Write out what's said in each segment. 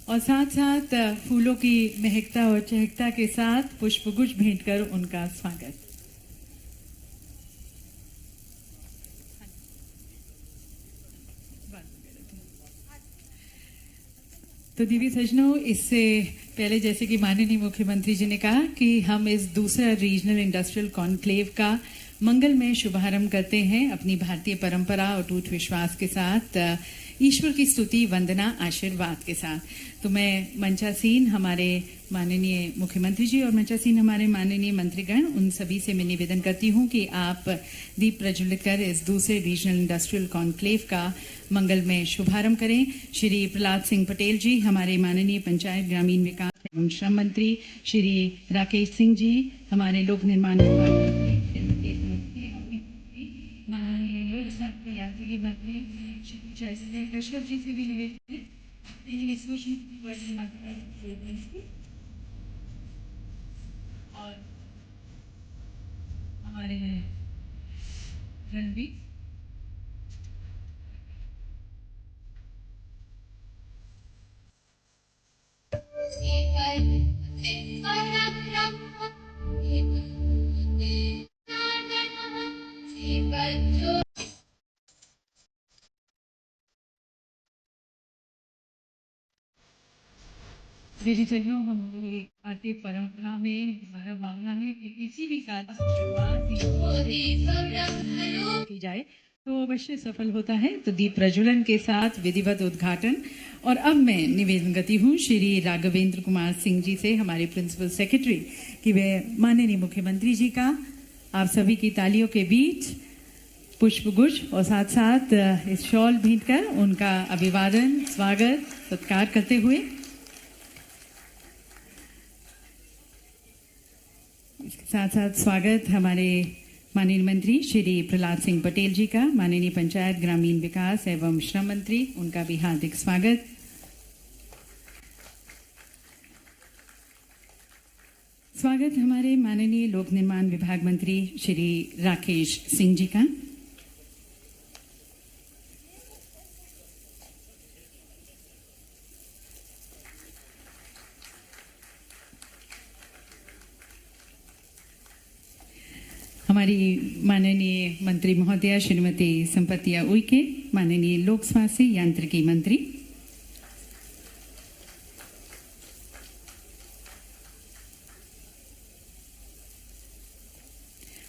और साथ साथ फूलों की महकता और चहकता के साथ पुष्पगुच्छ भेंट कर उनका स्वागत। तो दीदी सज्जनों, इससे पहले जैसे कि माननीय मुख्यमंत्री जी ने कहा कि हम इस दूसरा रीजनल इंडस्ट्रियल कॉन्क्लेव का मंगलमय शुभारंभ करते हैं अपनी भारतीय परंपरा और अटूट विश्वास के साथ, ईश्वर की स्तुति, वंदना, आशीर्वाद के साथ। तो मैं मंचासीन हमारे माननीय मुख्यमंत्री जी और मंचासीन हमारे माननीय मंत्रीगण, उन सभी से मैं निवेदन करती हूं कि आप दीप प्रज्वलित कर इस दूसरे रीजनल इंडस्ट्रियल कॉन्क्लेव का मंगलमय शुभारंभ करें। श्री प्रहलाद सिंह पटेल जी, हमारे माननीय पंचायत ग्रामीण विकास एवं श्रम मंत्री, श्री राकेश सिंह जी, हमारे लोक निर्माण कश्यप जी से भी और हमारे रणवीर वेजिटेरियन हमारी भारतीय परंपरा में हमारा मानना है कि किसी भी कार्य की जाए तो अवश्य सफल होता है। तो दीप प्रज्वलन के साथ विधिवत उद्घाटन। और अब मैं निवेदन करती हूँ श्री राघवेंद्र कुमार सिंह जी से, हमारे प्रिंसिपल सेक्रेटरी, कि वे माननीय मुख्यमंत्री जी का आप सभी की तालियों के बीच पुष्पगुच्छ और साथ साथ इस शॉल भेंट कर उनका अभिवादन, स्वागत, सत्कार करते हुए इसके साथ साथ स्वागत हमारे माननीय मंत्री श्री प्रहलाद सिंह पटेल जी का, माननीय पंचायत ग्रामीण विकास एवं श्रम मंत्री, उनका भी हार्दिक स्वागत। स्वागत हमारे माननीय लोक निर्माण विभाग मंत्री श्री राकेश सिंह जी का। हमारी माननीय मंत्री महोदया श्रीमती संपत्तिया उइके, माननीय लोक स्वास्थ्य यांत्रिकी मंत्री,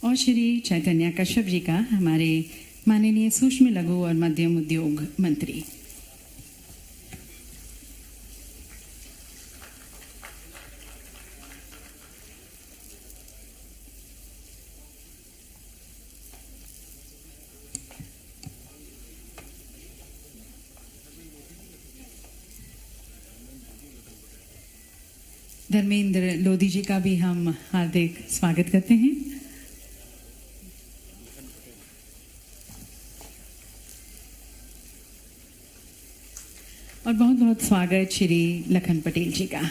और श्री चैतन्य कश्यप जी का, हमारे माननीय सूक्ष्म लघु और मध्यम उद्योग मंत्री। धर्मेंद्र लोधी जी का भी हम हार्दिक स्वागत करते हैं। और बहुत बहुत स्वागत श्री लखन पटेल जी का।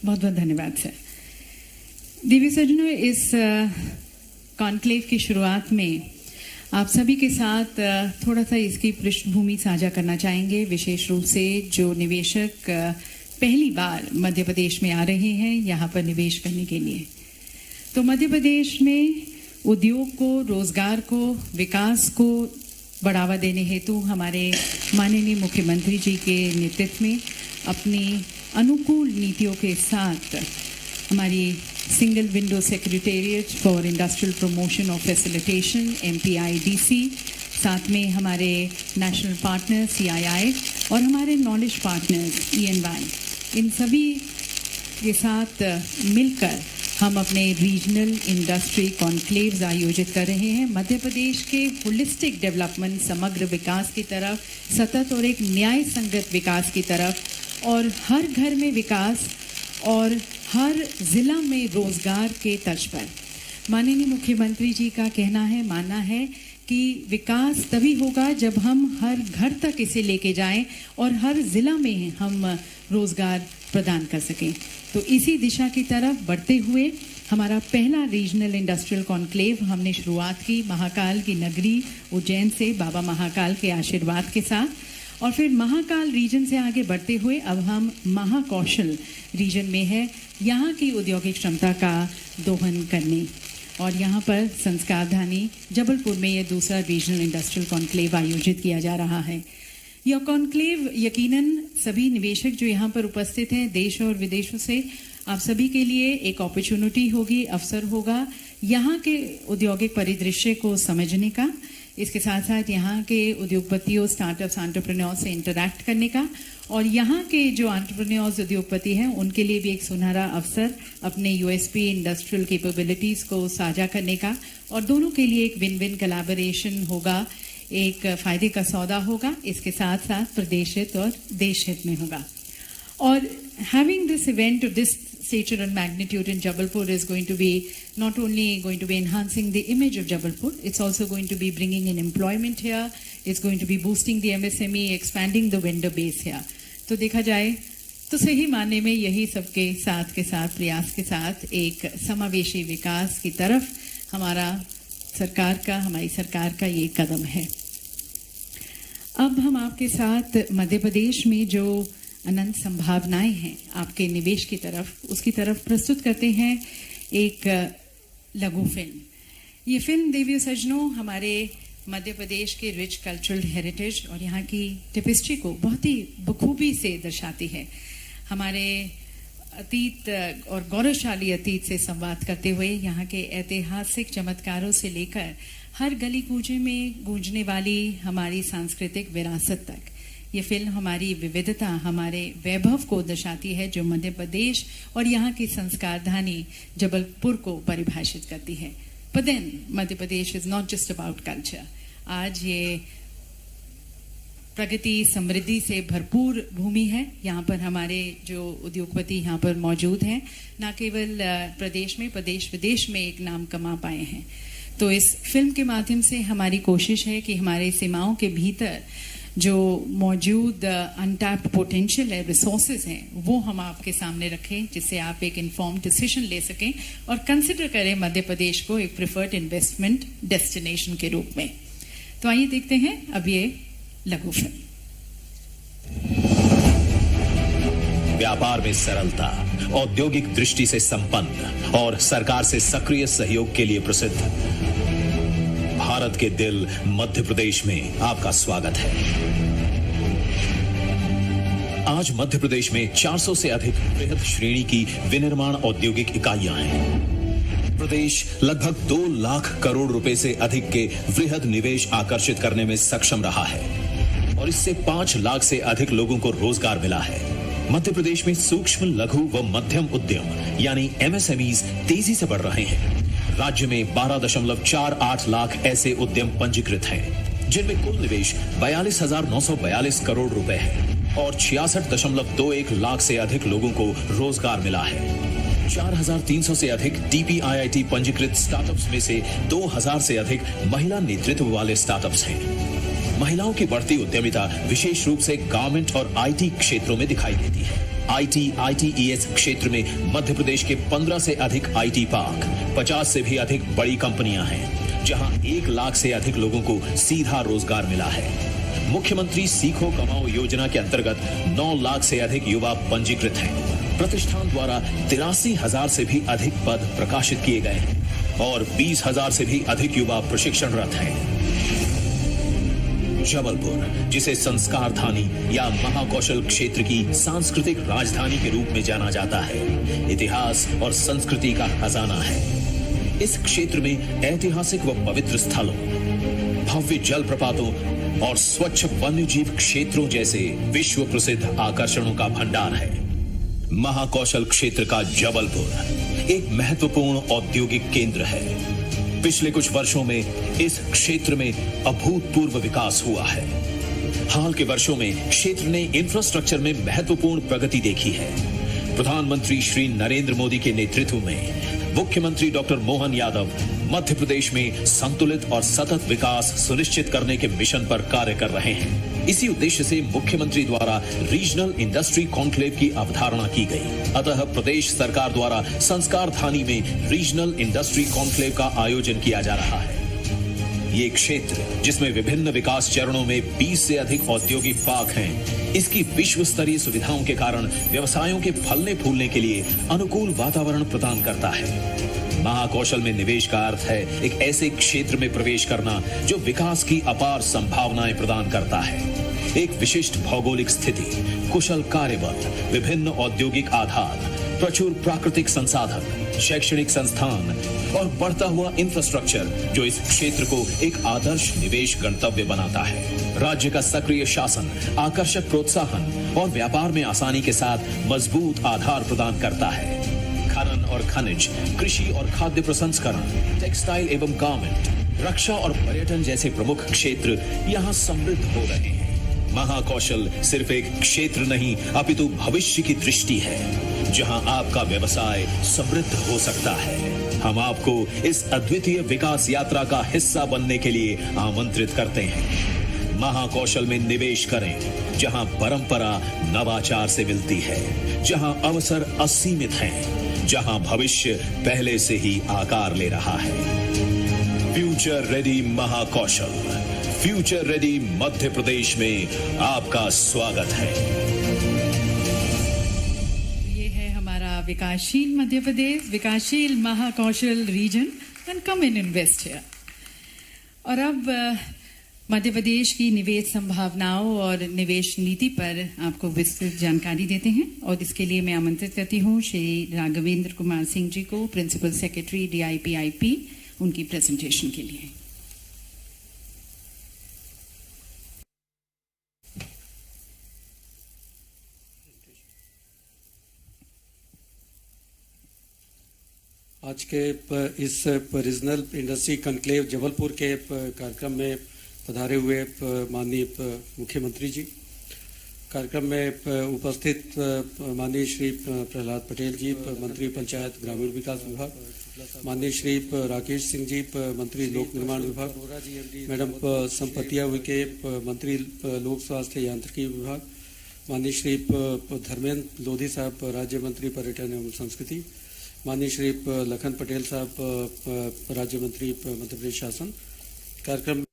बहुत बहुत धन्यवाद सर। देवी सज्जनों, इस कॉन्क्लेव की शुरुआत में आप सभी के साथ थोड़ा सा इसकी पृष्ठभूमि साझा करना चाहेंगे, विशेष रूप से जो निवेशक पहली बार मध्य प्रदेश में आ रहे हैं यहाँ पर निवेश करने के लिए। तो मध्य प्रदेश में उद्योग को, रोजगार को, विकास को बढ़ावा देने हेतु हमारे माननीय मुख्यमंत्री जी के नेतृत्व में अपनी अनुकूल नीतियों के साथ हमारी single window secretariat for industrial promotion और फैसिलिटेशन MPIDC, साथ में हमारे नेशनल पार्टनर CII और हमारे नॉलेज पार्टनर्स ENY, इन सभी के साथ मिलकर हम अपने रीजनल इंडस्ट्री कॉन्क्लेव्स आयोजित कर रहे हैं। मध्य प्रदेश के होलिस्टिक डेवलपमेंट, समग्र विकास की तरफ, सतत और एक न्याय संगत विकास की तरफ, और हर घर में विकास और हर जिला में रोजगार के तर्ज पर माननीय मुख्यमंत्री जी का कहना है, मानना है कि विकास तभी होगा जब हम हर घर तक इसे लेके जाएं और हर जिला में हम रोजगार प्रदान कर सकें। तो इसी दिशा की तरफ बढ़ते हुए हमारा पहला रीजनल इंडस्ट्रियल कॉन्क्लेव हमने शुरुआत की महाकाल की नगरी उज्जैन से बाबा महाकाल के आशीर्वाद के साथ, और फिर महाकाल रीजन से आगे बढ़ते हुए अब हम महाकौशल रीजन में है, यहाँ की औद्योगिक क्षमता का दोहन करने। और यहाँ पर संस्कारधानी जबलपुर में ये दूसरा रीजनल इंडस्ट्रियल कॉन्क्लेव आयोजित किया जा रहा है। यह कॉन्क्लेव यकीनन सभी निवेशक जो यहाँ पर उपस्थित हैं देश और विदेशों से, आप सभी के लिए एक अपॉर्चुनिटी होगी, अवसर होगा यहाँ के औद्योगिक परिदृश्य को समझने का, इसके साथ साथ यहाँ के उद्योगपतियों, स्टार्टअप्स, एंटरप्रेन्योर्स से इंटरैक्ट करने का, और यहाँ के जो एंटरप्रेन्योर्स, उद्योगपति हैं उनके लिए भी एक सुनहरा अवसर अपने यूएसपी इंडस्ट्रियल कैपेबिलिटीज़ को साझा करने का, और दोनों के लिए एक विन विन कोलैबोरेशन होगा, एक फ़ायदे का सौदा होगा, इसके साथ साथ प्रदेश हित और देश हित में होगा। और having this event of this stature and magnitude in Jabalpur is going to be not only going to be enhancing the image of Jabalpur, it's also going to be bringing in employment here, it's going to be boosting the MSME, expanding the vendor base here. तो देखा जाए तो सही मायने में यही सबके साथ के साथ प्रयास के साथ एक समावेशी विकास की तरफ हमारी सरकार का ये कदम है। अब हम आपके साथ मध्य प्रदेश में जो अनंत संभावनाएं हैं आपके निवेश की तरफ, उसकी तरफ प्रस्तुत करते हैं एक लघु फिल्म। ये फिल्म देवियों सज्जनों हमारे मध्य प्रदेश के रिच कल्चरल हेरिटेज और यहाँ की टिपिस्ट्री को बहुत ही बखूबी से दर्शाती है। हमारे अतीत और गौरवशाली अतीत से संवाद करते हुए यहाँ के ऐतिहासिक चमत्कारों से लेकर हर गली कूचे में गूंजने वाली हमारी सांस्कृतिक विरासत तक, ये फिल्म हमारी विविधता, हमारे वैभव को दर्शाती है जो मध्य प्रदेश और यहाँ की संस्कारधानी जबलपुर को परिभाषित करती है। But then Madhya Pradesh is not just about culture. आज ये प्रगति समृद्धि से भरपूर भूमि है। यहाँ पर हमारे जो उद्योगपति यहाँ पर मौजूद हैं, न केवल प्रदेश में, प्रदेश विदेश में एक नाम कमा पाए हैं। तो इस फिल्म के माध्यम से हमारी कोशिश है कि हमारे सीमाओं के भीतर जो मौजूद अनटैप्ड पोटेंशियल है, रिसोर्सेज हैं, वो हम आपके सामने रखें, जिससे आप एक इन्फॉर्म्ड डिसीजन ले सकें और कंसिडर करें मध्य प्रदेश को एक प्रिफर्ड इन्वेस्टमेंट डेस्टिनेशन के रूप में। तो आइए देखते हैं अब ये लघु फिल्म। व्यापार में सरलता, औद्योगिक दृष्टि से संपन्न और सरकार से सक्रिय सहयोग के लिए प्रसिद्ध भारत के दिल मध्य प्रदेश में आपका स्वागत है। आज मध्य प्रदेश में 400 से अधिक बृहद श्रेणी की विनिर्माण औद्योगिक इकाइयां हैं। प्रदेश लगभग 2 लाख करोड़ रुपए से अधिक के वृहद निवेश आकर्षित करने में सक्षम रहा है और इससे 5 लाख से अधिक लोगों को रोजगार मिला है। मध्य प्रदेश में सूक्ष्म, लघु व मध्यम उद्यम यानी MSMEs तेजी से बढ़ रहे हैं। राज्य में 12.48 लाख ऐसे उद्यम पंजीकृत हैं, जिनमें कुल निवेश 42,942 करोड़ रुपए है और 66.21 लाख से अधिक लोगों को रोजगार मिला है। 4,300 से अधिक DPIIT पंजीकृत स्टार्टअप्स में से 2,000 से अधिक महिला नेतृत्व वाले स्टार्टअप्स हैं। महिलाओं की बढ़ती उद्यमिता विशेष रूप से गारमेंट और IT क्षेत्रों में दिखाई देती है। ITES क्षेत्र में मध्य प्रदेश के 15 से अधिक IT पार्क, 50 से भी अधिक बड़ी कंपनियां हैं, जहां 1 लाख से अधिक लोगों को सीधा रोजगार मिला है। मुख्यमंत्री सीखो कमाओ योजना के अंतर्गत 9 लाख से अधिक युवा पंजीकृत हैं। प्रतिष्ठान द्वारा 83,000 से भी अधिक पद प्रकाशित किए गए हैं और 20,000 से भी अधिक युवा प्रशिक्षणरत हैं। जबलपुर, जिसे संस्कारधानी या महाकौशल क्षेत्र की सांस्कृतिक राजधानी के रूप में जाना जाता है, इतिहास और संस्कृति का खजाना है। इस क्षेत्र में ऐतिहासिक व पवित्र स्थलों, भव्य जलप्रपातों और स्वच्छ वन्यजीव क्षेत्रों जैसे विश्व प्रसिद्ध आकर्षणों का भंडार है। महाकौशल क्षेत्र का जबलपुर एक महत्वपूर्ण औद्योगिक केंद्र है। पिछले कुछ वर्षों में इस क्षेत्र में अभूतपूर्व विकास हुआ है। हाल के वर्षों में क्षेत्र ने इंफ्रास्ट्रक्चर में महत्वपूर्ण प्रगति देखी है। प्रधानमंत्री श्री नरेंद्र मोदी के नेतृत्व में मुख्यमंत्री डॉक्टर मोहन यादव मध्य प्रदेश में संतुलित और सतत विकास सुनिश्चित करने के मिशन पर कार्य कर रहे हैं। इसी उद्देश्य से मुख्यमंत्री द्वारा रीजनल इंडस्ट्री कॉन्क्लेव की अवधारणा की गई। अतः प्रदेश सरकार द्वारा संस्कार धानी में रीजनल इंडस्ट्री कॉन्क्लेव का आयोजन किया जा रहा है। ये क्षेत्र जिसमें विभिन्न विकास चरणों में 20 से अधिक औद्योगिक पार्क हैं, इसकी विश्व स्तरीय सुविधाओं के कारण व्यवसायों के फलने फूलने के लिए अनुकूल वातावरण प्रदान करता है। महाकौशल में निवेश का अर्थ है एक ऐसे क्षेत्र में प्रवेश करना जो विकास की अपार संभावनाएं प्रदान करता है। एक विशिष्ट भौगोलिक स्थिति, कुशल कार्यबल, विभिन्न औद्योगिक आधार, प्रचुर प्राकृतिक संसाधन, शैक्षणिक संस्थान और बढ़ता हुआ इंफ्रास्ट्रक्चर जो इस क्षेत्र को एक आदर्श निवेश गंतव्य बनाता है। राज्य का सक्रिय शासन, आकर्षक प्रोत्साहन और व्यापार में आसानी के साथ मजबूत आधार प्रदान करता है। खनन और खनिज, कृषि और खाद्य प्रसंस्करण, टेक्सटाइल एवं गारमेंट, रक्षा और पर्यटन जैसे प्रमुख क्षेत्र यहाँ समृद्ध हो रहे हैं। महाकौशल सिर्फ एक क्षेत्र नहीं अपितु भविष्य की दृष्टि है जहां आपका व्यवसाय समृद्ध हो सकता है। हम आपको इस अद्वितीय विकास यात्रा का हिस्सा बनने के लिए आमंत्रित करते हैं। महाकौशल में निवेश करें जहां परंपरा नवाचार से मिलती है, जहां अवसर असीमित हैं, जहां भविष्य पहले से ही आकार ले रहा है। Future ready Mahakaushal, future ready Madhya Pradesh में आपका स्वागत है। ये है हमारा विकासशील मध्य प्रदेश, विकासशील Mahakaushal region, and come in invest here. और अब मध्य प्रदेश की निवेश संभावनाओं और निवेश नीति पर आपको विस्तृत जानकारी देते हैं और इसके लिए मैं आमंत्रित करती हूँ श्री राघवेंद्र कुमार सिंह जी को, प्रिंसिपल सेक्रेटरी DIPIP, उनकी प्रेजेंटेशन के लिए। आज के इस रीजनल इंडस्ट्री कॉन्क्लेव जबलपुर के कार्यक्रम में पधारे हुए माननीय मुख्यमंत्री जी, कार्यक्रम में उपस्थित माननीय श्री प्रहलाद पटेल जी, मंत्री पंचायत ग्रामीण विकास विभाग, माननीय श्री राकेश सिंह जी, मंत्री लोक निर्माण विभाग, मैडम संपतिया उइके, मंत्री लोक स्वास्थ्य यांत्रिकी विभाग, माननीय श्री धर्मेंद्र लोधी साहब, राज्य मंत्री पर्यटन एवं संस्कृति, माननीय श्री लखन पटेल साहब, राज्य मंत्री मध्य प्रदेश शासन। कार्यक्रम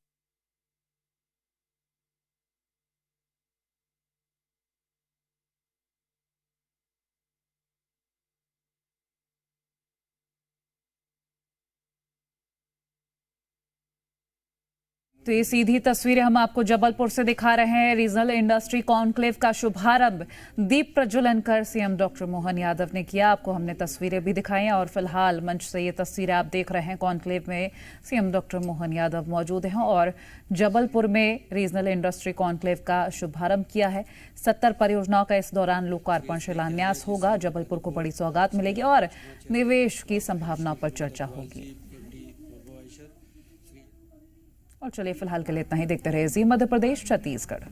तो ये सीधी तस्वीरें हम आपको जबलपुर से दिखा रहे हैं। रीजनल इंडस्ट्री कॉन्क्लेव का शुभारंभ दीप प्रज्वलन कर सीएम डॉक्टर मोहन यादव ने किया। आपको हमने तस्वीरें भी दिखाई हैं और फिलहाल मंच से ये तस्वीरें आप देख रहे हैं। कॉन्क्लेव में सीएम डॉक्टर मोहन यादव मौजूद हैं और जबलपुर में रीजनल इंडस्ट्री कॉन्क्लेव का शुभारंभ किया है। 70 परियोजनाओं का इस दौरान लोकार्पण शिलान्यास होगा। जबलपुर को बड़ी सौगात मिलेगी और निवेश की संभावनाओं पर चर्चा होगी। और चलिए फिलहाल के लिए इतना ही। देखते रहिए जी मध्य प्रदेश छत्तीसगढ़।